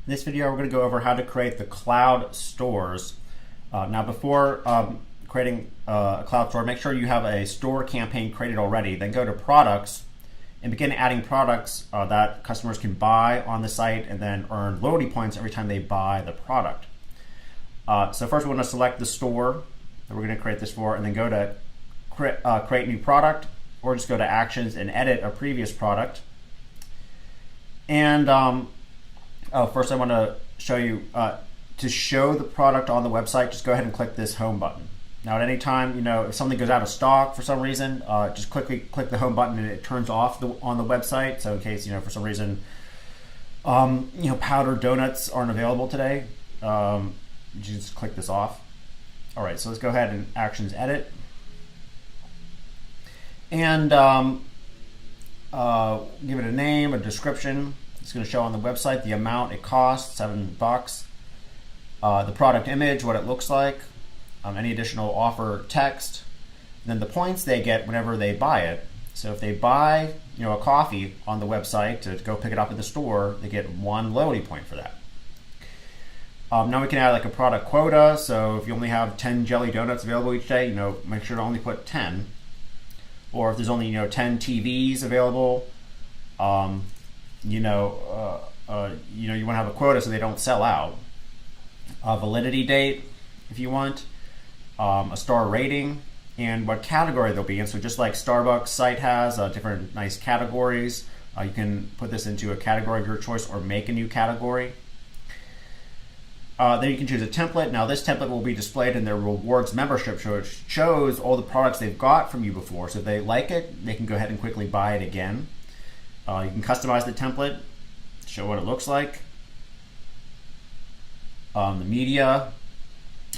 In this video, we're going to go over how to create the cloud stores. Now, before creating a cloud store, make sure you have a store campaign created already. Then go to products and begin adding products that customers can buy on the site and then earn loyalty points every time they buy the product. So first, we want to select the store that we're going to create this for, and then go to create new product, or just go to actions and edit a previous product. And first I want to show you, to show the product on the website, just go ahead and click this home button. Now at any time, if something goes out of stock for some reason, just click the home button and it turns off on the website. So in case, for some reason, powdered donuts aren't available today, you just click this off. All right, so let's go ahead and actions edit. And give it a name, a description. It's going to show on the website the amount it costs, $7. The product image, what it looks like, any additional offer text, and then the points they get whenever they buy it. So if they buy, a coffee on the website to go pick it up at the store, they get 1 loyalty point for that. Now we can add like a product quota. So if you only have 10 jelly donuts available each day, make sure to only put 10. Or if there's only 10 TVs available, you want to have a quota so they don't sell out. A validity date, if you want, a star rating, and what category they'll be in. So just like Starbucks site has different nice categories, you can put this into a category of your choice or make a new category. Then you can choose a template. Now this template will be displayed in their rewards membership, so it shows all the products they've got from you before. So if they like it, they can go ahead and quickly buy it again. You can customize the template, show what it looks like. The media,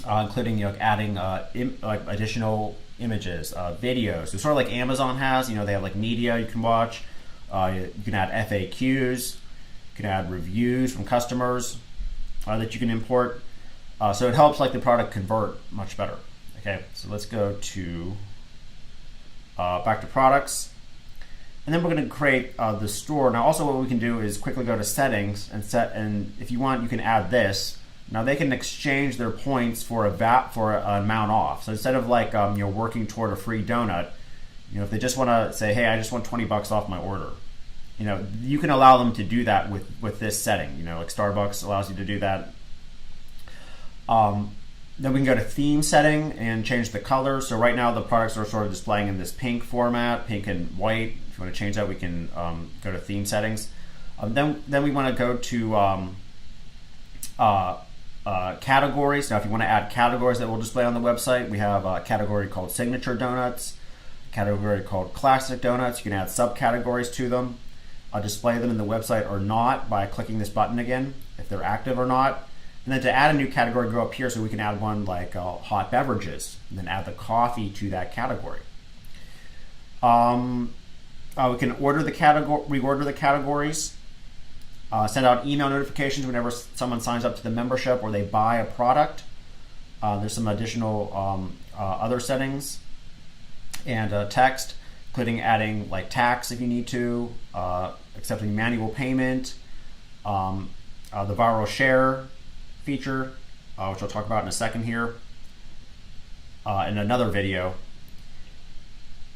including adding additional images, videos. So sort of like Amazon has, they have like media you can watch. You can add FAQs. You can add reviews from customers that you can import. So it helps the product convert much better. Okay, so let's go to back to products. And then we're going to create the store. Now also what we can do is quickly go to settings and if you want, you can add this. Now they can exchange their points for an amount off. So instead of working toward a free donut, if they just want to say, hey, I just want $20 off my order, you can allow them to do that with this setting. Like Starbucks allows you to do that. Then we can go to theme setting and change the color. So right now the products are sort of displaying in this pink format, pink and white. If you want to change that, we can go to theme settings. Then we want to go to categories. Now if you want to add categories that will display on the website, we have a category called signature donuts, a category called classic donuts. You can add subcategories to them. Display them in the website or not by clicking this button again, if they're active or not. And then to add a new category, go up here so we can add one like hot beverages, and then add the coffee to that category. We can reorder the categories, send out email notifications whenever someone signs up to the membership or they buy a product. There's some additional other settings, and text, including adding tax if you need to, accepting manual payment, the viral share feature, which I'll talk about in a second here, in another video,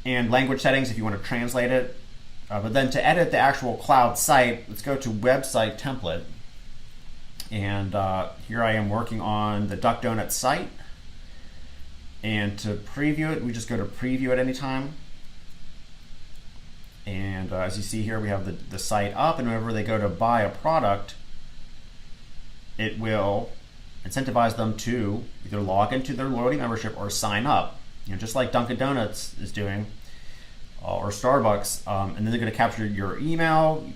and language settings if you want to translate it. But then to edit the actual cloud site, let's go to website template, and here I am working on the Duck Donut site, and to preview it, we just go to preview at any time. And as you see here, we have the site up, and whenever they go to buy a product, it will incentivize them to either log into their loyalty membership or sign up, just like Dunkin' Donuts is doing, or Starbucks. And then they're going to capture your email,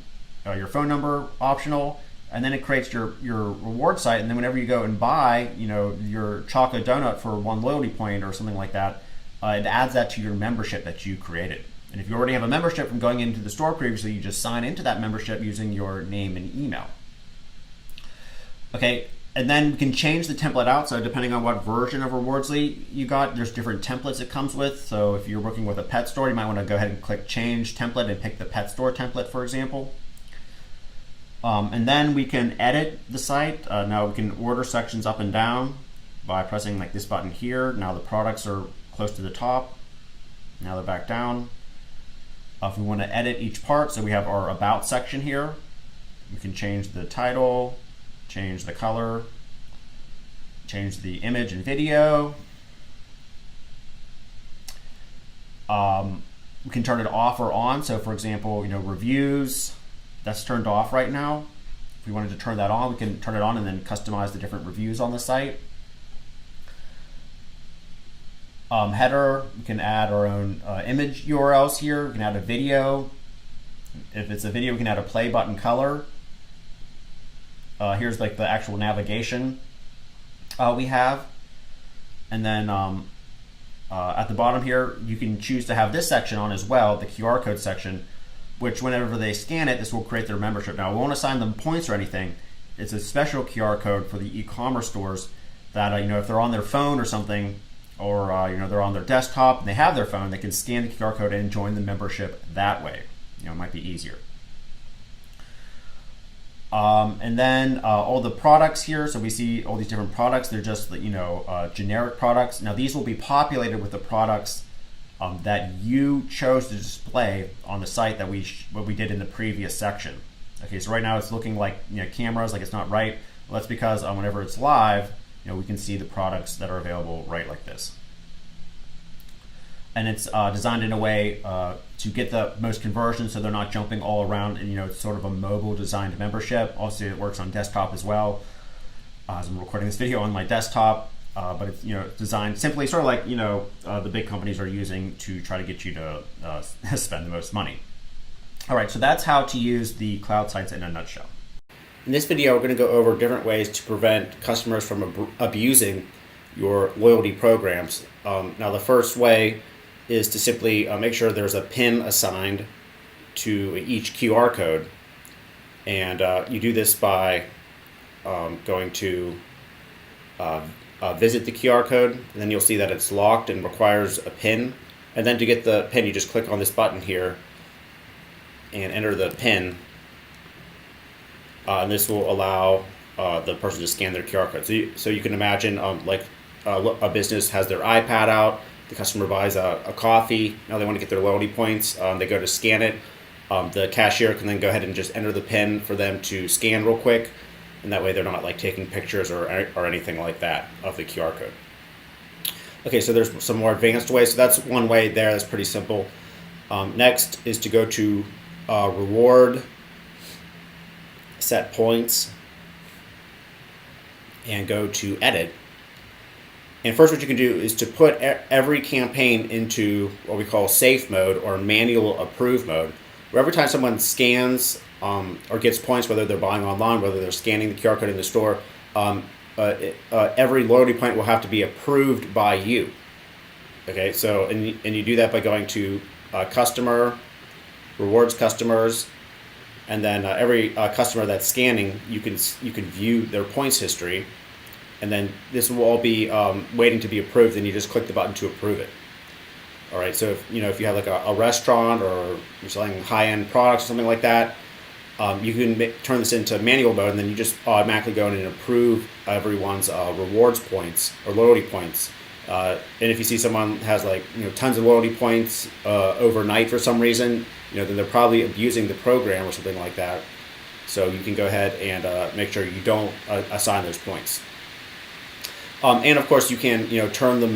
your phone number, optional, and then it creates your reward site. And then whenever you go and buy, your chocolate donut for 1 loyalty point or something like that, it adds that to your membership that you created. And if you already have a membership from going into the store previously, you just sign into that membership using your name and email. Okay, and then we can change the template out. So depending on what version of Rewardsly you got, there's different templates it comes with. So if you're working with a pet store, you might want to go ahead and click change template and pick the pet store template, for example. And then we can edit the site. Now we can order sections up and down by pressing like this button here. Now the products are close to the top. Now they're back down. If we want to edit each part, so we have our about section here. We can change the title, change the color, change the image and video. We can turn it off or on. So for example, reviews, that's turned off right now. If we wanted to turn that on, we can turn it on and then customize the different reviews on the site. Header, we can add our own image URLs here. We can add a video. If it's a video, we can add a play button color. Here's like the actual navigation we have. And then at the bottom here, you can choose to have this section on as well, the QR code section, which whenever they scan it, this will create their membership. Now, we won't assign them points or anything. It's a special QR code for the e-commerce stores that, if they're on their phone or something, or they're on their desktop and they have their phone, they can scan the QR code and join the membership that way. It might be easier. And then all the products here, so we see all these different products. They're just generic products. Now these will be populated with the products that you chose to display on the site that what we did in the previous section. Okay, so right now it's looking like cameras, like it's not right. Well, that's because whenever it's live, we can see the products that are available right like this. And it's designed in a way to get the most conversion, so they're not jumping all around. And it's sort of a mobile designed membership. Also, it works on desktop as well. As I'm recording this video on my desktop, but it's designed simply sort of like the big companies are using to try to get you to spend the most money. All right, so that's how to use the cloud sites in a nutshell. In this video, we're going to go over different ways to prevent customers from abusing your loyalty programs. Now, the first way is to simply make sure there's a PIN assigned to each QR code. And you do this by going to visit the QR code, and then you'll see that it's locked and requires a PIN. And then to get the PIN, you just click on this button here and enter the PIN. And this will allow the person to scan their QR code. So you can imagine like a business has their iPad out, the customer buys a coffee, now they want to get their loyalty points, they go to scan it. The cashier can then go ahead and just enter the PIN for them to scan real quick, and that way they're not like taking pictures or anything like that of the QR code. Okay, so there's some more advanced ways. So that's one way there, that's pretty simple. Next is to go to reward, set points, and go to edit. And first what you can do is to put every campaign into what we call safe mode or manual approve mode, where every time someone scans or gets points, whether they're buying online, whether they're scanning the QR code in the store, every loyalty point will have to be approved by you. Okay, so and you do that by going to customer, rewards customers, and then every customer that's scanning, you can view their points history, and then this will all be waiting to be approved. Then you just click the button to approve it. All right. So if you have like a restaurant or you're selling high-end products or something like that, you can turn this into manual mode, and then you just automatically go in and approve everyone's rewards points or loyalty points. And if you see someone has like tons of loyalty points overnight for some reason, then they're probably abusing the program or something like that. So you can go ahead and make sure you don't assign those points. And of course, you can turn the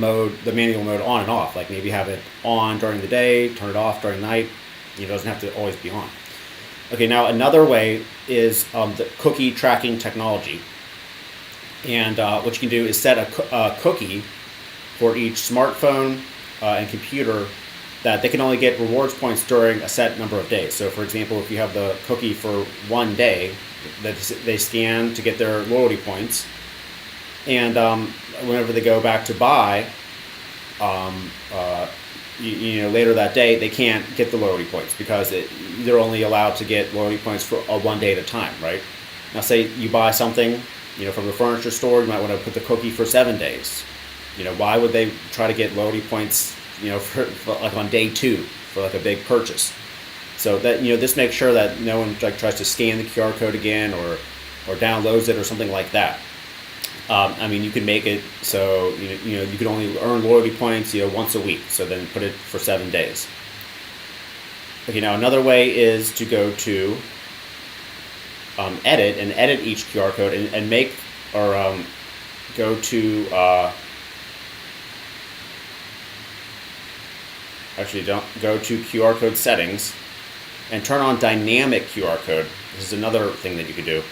manual mode on and off. Like maybe have it on during the day, turn it off during the night. It doesn't have to always be on. Okay, now another way is the cookie tracking technology. And what you can do is set a cookie for each smartphone and computer that they can only get rewards points during a set number of days. So for example, if you have the cookie for one day that they scan to get their loyalty points, and whenever they go back to buy, later that day, they can't get the loyalty points because they're only allowed to get loyalty points for one day at a time, right? Now say you buy something, from a furniture store, you might want to put the cookie for 7 days. Why would they try to get loyalty points, for like on day 2 for like a big purchase? So that this makes sure that no one tries to scan the QR code again or downloads it or something like that. You can make it so you can only earn loyalty points once a week. So then put it for 7 days. Okay, now another way is to go to edit each QR code and make or go to don't go to QR code settings and turn on dynamic QR code. This is another thing that you could do.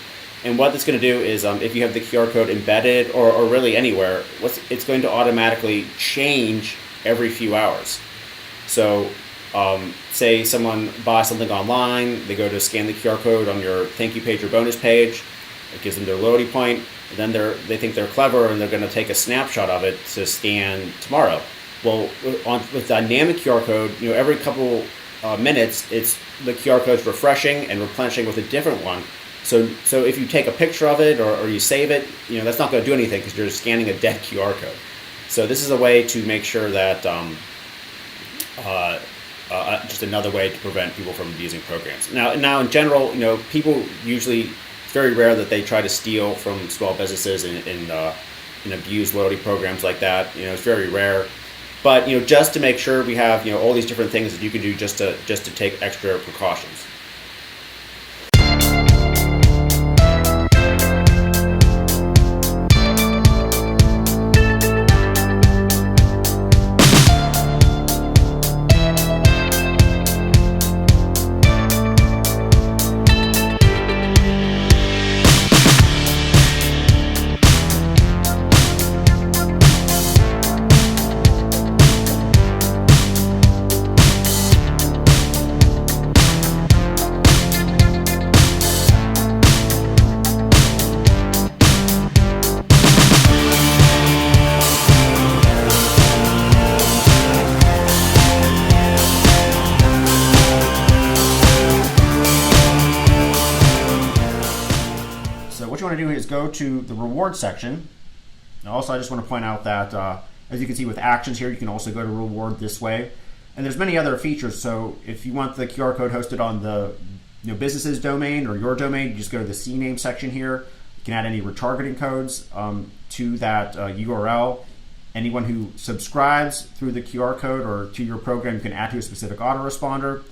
And what it's going to do is if you have the QR code embedded or really anywhere, it's going to automatically change every few hours. So say someone buys something online, they go to scan the QR code on your thank you page or bonus page, it gives them their loyalty point, and then they think they're clever and they're going to take a snapshot of it to scan tomorrow. Well, with dynamic QR code, every couple minutes, the QR code's refreshing and replenishing with a different one. So if you take a picture of it or you save it, that's not going to do anything because you're scanning a dead QR code. So this is a way to make sure that just another way to prevent people from abusing programs. Now in general, people usually, it's very rare that they try to steal from small businesses and abuse loyalty programs like that. It's very rare. But just to make sure, we have all these different things that you can do just to take extra precautions. What you want to do is go to the reward section. Also, I just want to point out that as you can see with actions here, you can also go to reward this way. And there's many other features. So if you want the QR code hosted on the business's domain or your domain, you just go to the CNAME section here. You can add any retargeting codes to that URL. Anyone who subscribes through the QR code or to your program, you can add to a specific autoresponder.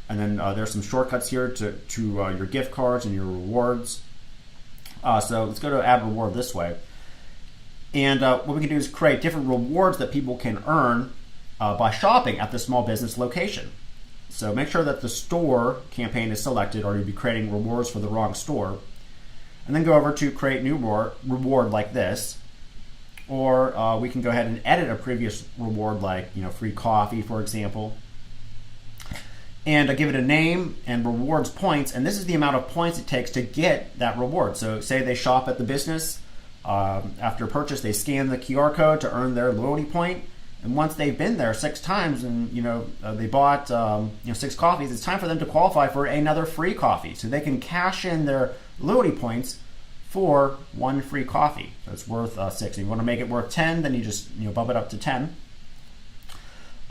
And then there's some shortcuts here to your gift cards and your rewards. So let's go to add reward this way. And what we can do is create different rewards that people can earn by shopping at the small business location. So make sure that the store campaign is selected or you'll be creating rewards for the wrong store. And then go over to create new reward like this. Or we can go ahead and edit a previous reward like free coffee, for example. And give it a name and rewards points, and this is the amount of points it takes to get that reward. So say they shop at the business, after purchase they scan the QR code to earn their loyalty point, and once they've been there 6 times and they bought 6 coffees, it's time for them to qualify for another free coffee. So they can cash in their loyalty points for 1 free coffee. So it's worth 6. If you want to make it worth 10, then you just bump it up to 10.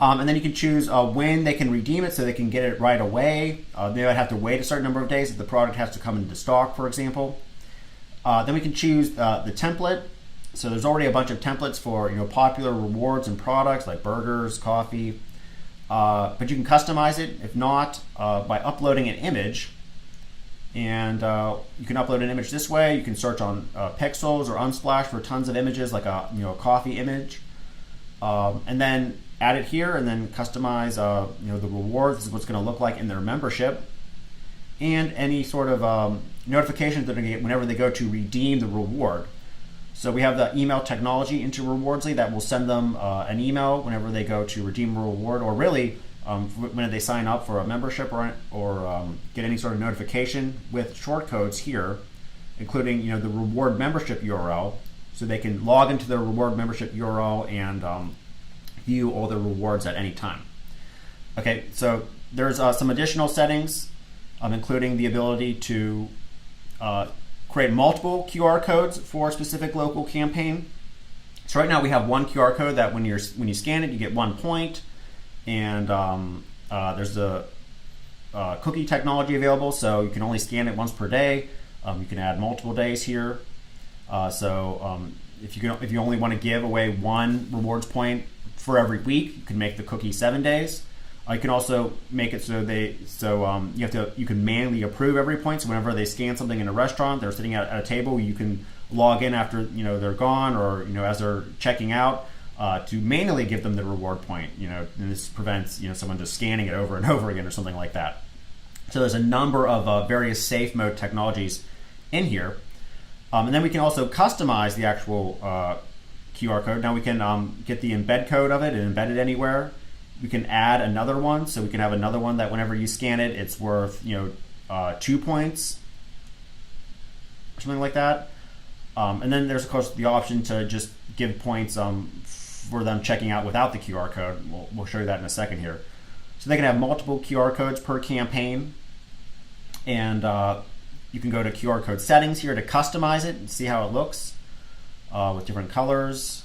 And then you can choose when they can redeem it so they can get it right away. They might have to wait a certain number of days if the product has to come into stock, for example. Then we can choose the template. So there's already a bunch of templates for popular rewards and products like burgers, coffee. But you can customize it, if not, by uploading an image. And you can upload an image this way. You can search on Pixels or Unsplash for tons of images like a coffee image. And then add it here and then customize the rewards. This is what's going to look like in their membership, and any sort of notifications they're going to get whenever they go to redeem the reward. So we have the email technology into Rewardsly that will send them an email whenever they go to redeem a reward, or really when they sign up for a membership or get any sort of notification with shortcodes here, including the reward membership URL, so they can log into their reward membership URL and view all the rewards at any time. Okay, so there's some additional settings, including the ability to create multiple QR codes for a specific local campaign. So right now we have one QR code that when you scan it, you get 1 point, and there's cookie technology available, so you can only scan it once per day. You can add multiple days here. If you only want to give away one rewards point for every week, you can make the cookie 7 days. You can also make it you can manually approve every point. So whenever they scan something in a restaurant, they're sitting at a table, you can log in after they're gone, or as they're checking out, to manually give them the reward point. And this prevents someone just scanning it over and over again or something like that. So there's a number of various safe mode technologies in here, and then we can also customize the actual QR code. Now we can get the embed code of it and embed it anywhere. We can add another one, so we can have another one that whenever you scan it, it's worth 2 points or something like that. And then there's of course the option to just give points for them checking out without the QR code. We'll show you that in a second here. So they can have multiple QR codes per campaign, and you can go to QR code settings here to customize it and see how it looks with different colors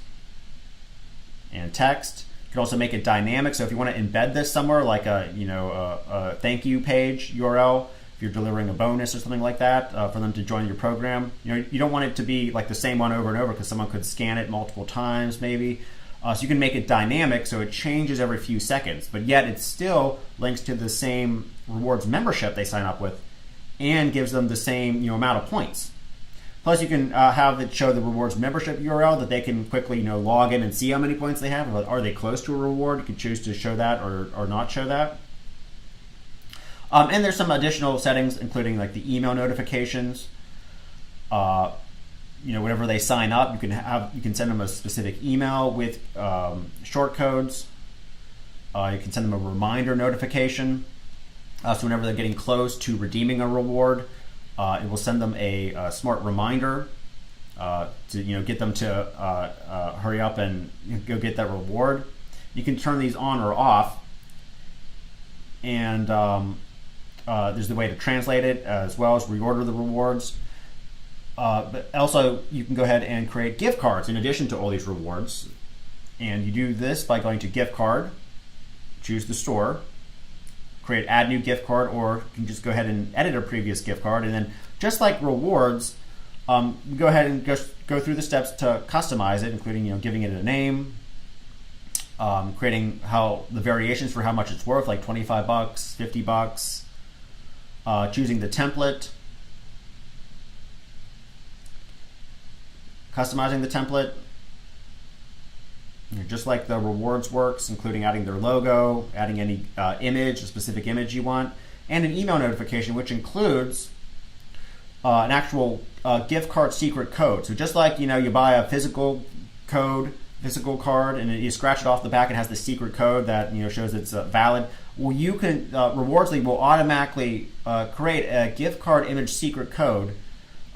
and text. You can also make it dynamic, so if you want to embed this somewhere, like a thank you page URL, if you're delivering a bonus or something like that for them to join your program, you don't want it to be like the same one over and over, because someone could scan it multiple times maybe. So you can make it dynamic, so it changes every few seconds, but yet it still links to the same rewards membership they sign up with and gives them the same amount of points. Plus, you can have it show the rewards membership URL that they can quickly log in and see how many points they have. Are they close to a reward? You can choose to show that or not show that. And there's some additional settings, including like the email notifications. Whenever they sign up, you can send them a specific email with short codes. You can send them a reminder notification. So whenever they're getting close to redeeming a reward, it will send them a smart reminder to get them to hurry up and go get that reward. You can turn these on or off, and there's the way to translate it as well as reorder the rewards. But also you can go ahead and create gift cards in addition to all these rewards, and you do this by going to gift card, choose the store, create add new gift card, or you can just go ahead and edit a previous gift card. And then just like rewards, we go ahead and just go through the steps to customize it, including giving it a name, creating the variations for how much it's worth, like $25, $50, choosing the template, customizing the template, just like the rewards works, including adding their logo, adding any image, a specific image you want, and an email notification, which includes an actual gift card secret code. So just like you buy a physical card, and you scratch it off the back, it has the secret code that shows it's valid. Well, you can Rewardsly will automatically create a gift card image secret code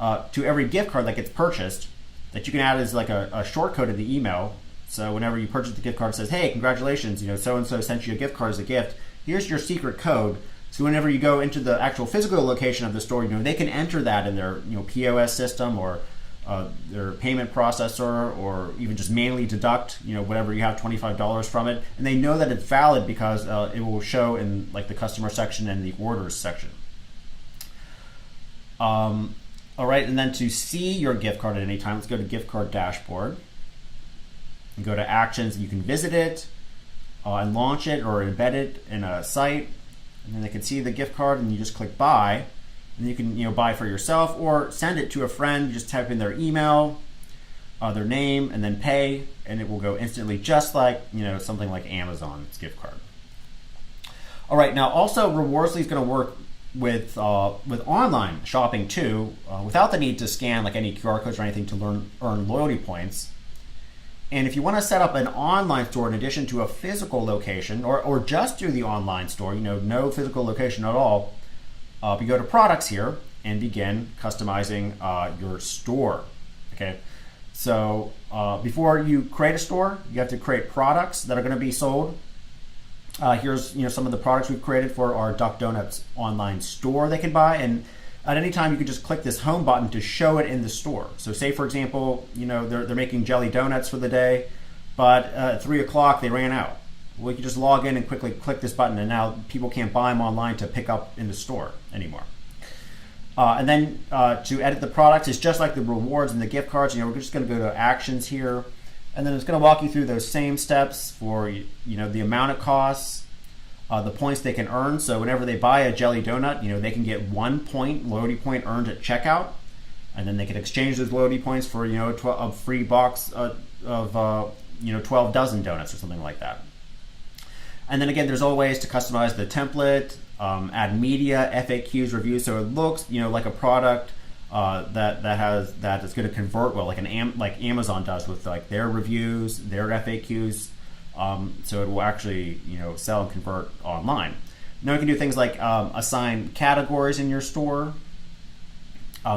to every gift card that gets purchased, that you can add as like a short code in the email. So whenever you purchase the gift card, it says, "Hey, congratulations! So-and-so sent you a gift card as a gift. Here's your secret code." So whenever you go into the actual physical location of the store, they can enter that in their POS system or their payment processor, or even just manually deduct whatever you have, $25 from it, and they know that it's valid because it will show in like the customer section and the orders section. All right, and then to see your gift card at any time, let's go to gift card dashboard. And go to actions. You can visit it and launch it or embed it in a site, and then they can see the gift card, and you just click buy, and you can buy for yourself or send it to a friend. You just type in their email, their name, and then pay, and it will go instantly, just like something like Amazon's gift card. All right, now also Rewardsly is going to work with online shopping too, without the need to scan like any QR codes or anything to earn loyalty points. And if you want to set up an online store in addition to a physical location, or just do the online store, no physical location at all, you go to products here and begin customizing your store. Okay, so before you create a store, you have to create products that are going to be sold. Here's some of the products we've created for our Duck Donuts online store they can buy, and at any time you can just click this home button to show it in the store. So say for example, they're making jelly donuts for the day, but at 3 o'clock they ran out. Well, you can just log in and quickly click this button, and now people can't buy them online to pick up in the store anymore. And then to edit the products, it's just like the rewards and the gift cards. We're just going to go to actions here, and then it's going to walk you through those same steps for the amount it costs, the points they can earn. So whenever they buy a jelly donut, they can get 1 point loyalty point earned at checkout, and then they can exchange those loyalty points for a free box of 12 dozen donuts or something like that. And then again, there's all ways to customize the template, add media, FAQs, reviews, so it looks like a product that is going to convert well, like like Amazon does with like their reviews, their FAQs. So it will actually sell and convert online. Now you can do things like assign categories in your store.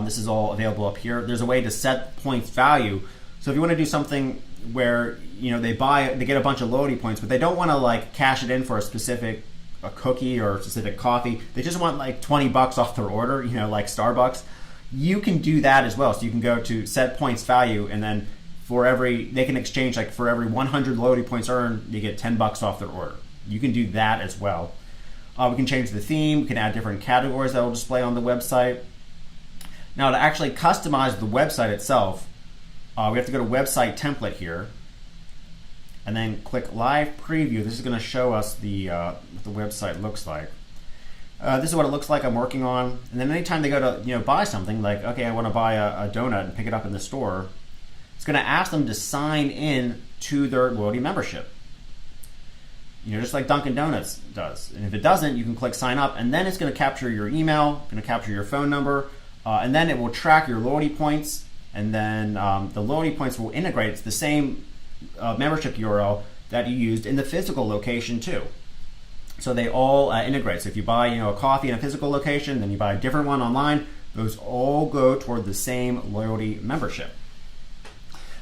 This is all available up here. There's a way to set points value. So if you want to do something where they get a bunch of loyalty points, but they don't want to like cash it in for a cookie or a specific coffee. They just want like $20 off their order, like Starbucks. You can do that as well. So you can go to set points value, and then they can exchange, like for every 100 loyalty points earned, you get $10 off their order. You can do that as well. We can change the theme. We can add different categories that will display on the website. Now to actually customize the website itself, we have to go to website template here, and then click live preview. This is going to show us what the website looks like. This is what it looks like I'm working on. And then anytime they go to buy something, like okay, I want to buy a donut and pick it up in the store, it's going to ask them to sign in to their loyalty membership. Just like Dunkin' Donuts does. And if it doesn't, you can click sign up, and then it's going to capture your email, going to capture your phone number, and then it will track your loyalty points. And then the loyalty points will integrate. It's the same membership URL that you used in the physical location too. So they all integrate. So if you buy a coffee in a physical location, then you buy a different one online, those all go toward the same loyalty membership.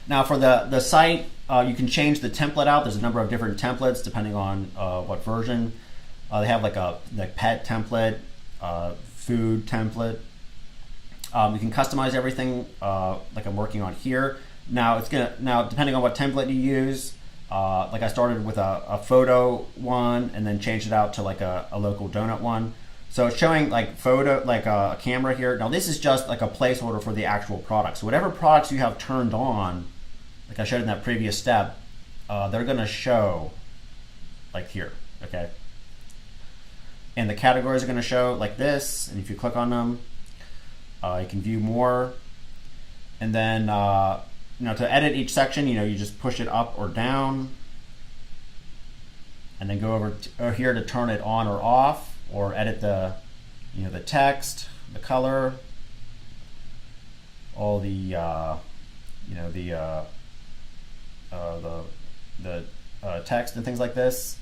Now for the site, you can change the template out. There's a number of different templates depending on what version. They have like a pet template, food template. You can customize everything like I'm working on here. Now depending on what template you use, like I started with a photo one and then changed it out to like a local donut one. So it's showing like a camera here. Now this is just like a placeholder for the actual product. So whatever products you have turned on, like I showed in that previous step, they're going to show like here, okay? And the categories are going to show like this, and if you click on them, you can view more. And then to edit each section, you just push it up or down, and then go over here to turn it on or off, or edit the the text, the color, all the text and things like this,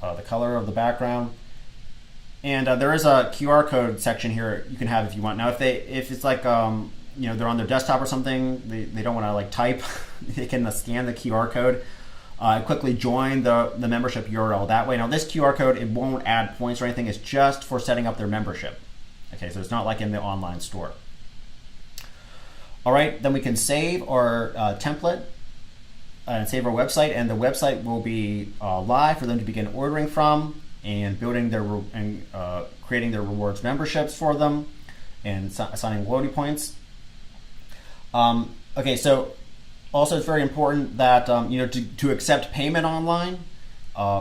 the color of the background. And there is a QR code section here you can have if you want. Now if it's like they're on their desktop or something, they don't want to like type, they can scan the QR code, quickly join the membership URL that way. Now this QR code, it won't add points or anything, it's just for setting up their membership. Okay, so it's not like in the online store. All right, then we can save our template and save our website, and the website will be live for them to begin ordering from and building creating their rewards memberships for them and assigning loyalty points. Okay, so also it's very important that to accept payment online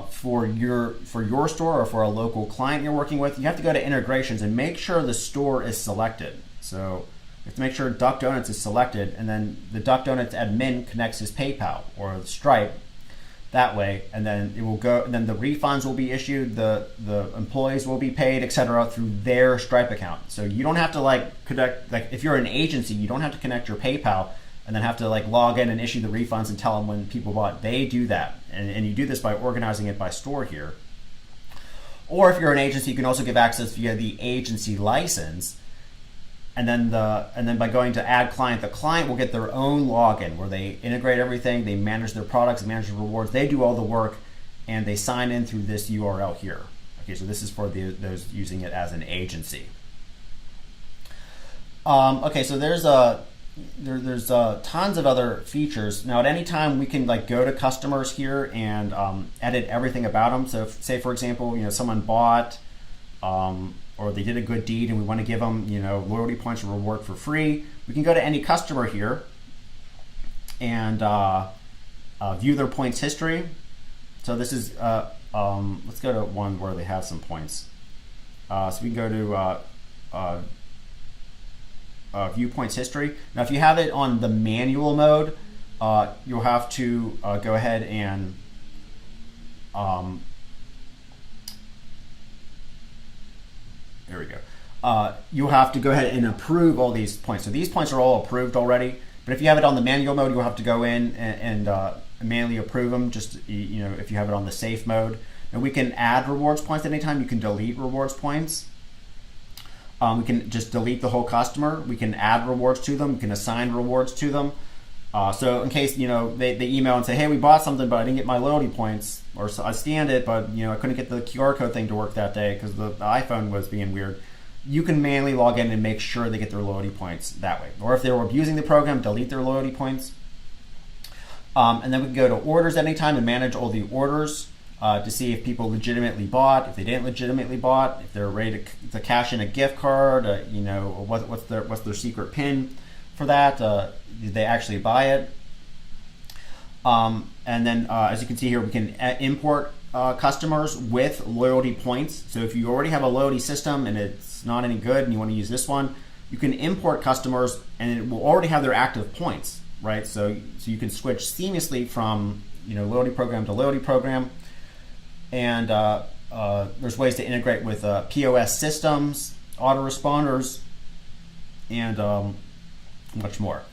for your store or for a local client you're working with, you have to go to integrations and make sure the store is selected. So you have to make sure Duck Donuts is selected, and then the Duck Donuts admin connects his PayPal or Stripe that way, and then it will go. And then the refunds will be issued, the employees will be paid, etc., through their Stripe account. So you don't have to connect. Like if you're an agency, you don't have to connect your PayPal and then have to log in and issue the refunds and tell them when people bought. They do that, and you do this by organizing it by store here. Or if you're an agency, you can also give access via the agency license. And then by going to add client, the client will get their own login where they integrate everything, they manage their products, manage the rewards, they do all the work, and they sign in through this URL here. Okay, so this is for those using it as an agency. Okay, so there's there's tons of other features. Now, at any time, we can like go to customers here and edit everything about them. So, say for example, someone bought or they did a good deed, and we want to give them loyalty points or reward for free. We can go to any customer here and view their points history. So this is let's go to one where they have some points. So we can go to view points history. Now, if you have it on the manual mode, you'll have to go ahead and there we go. You'll have to go ahead and approve all these points. So these points are all approved already. But if you have it on the manual mode, you'll have to go in and manually approve them. Just if you have it on the safe mode. And we can add rewards points at any time. You can delete rewards points. We can just delete the whole customer. We can add rewards to them. We can assign rewards to them. So in case they email and say, hey, we bought something, but I didn't get my loyalty points, or so I scanned it, but I couldn't get the QR code thing to work that day because the iPhone was being weird. You can manually log in and make sure they get their loyalty points that way. Or if they were abusing the program, delete their loyalty points. And then we can go to orders at any time and manage all the orders to see if people legitimately bought, if they didn't legitimately bought, if they're ready to cash in a gift card, what's their secret PIN for that. Did they actually buy it? And then as you can see here, we can import customers with loyalty points. So if you already have a loyalty system and it's not any good and you want to use this one, you can import customers and it will already have their active points, right? So you can switch seamlessly from loyalty program to loyalty program. And there's ways to integrate with POS systems, autoresponders, and much more.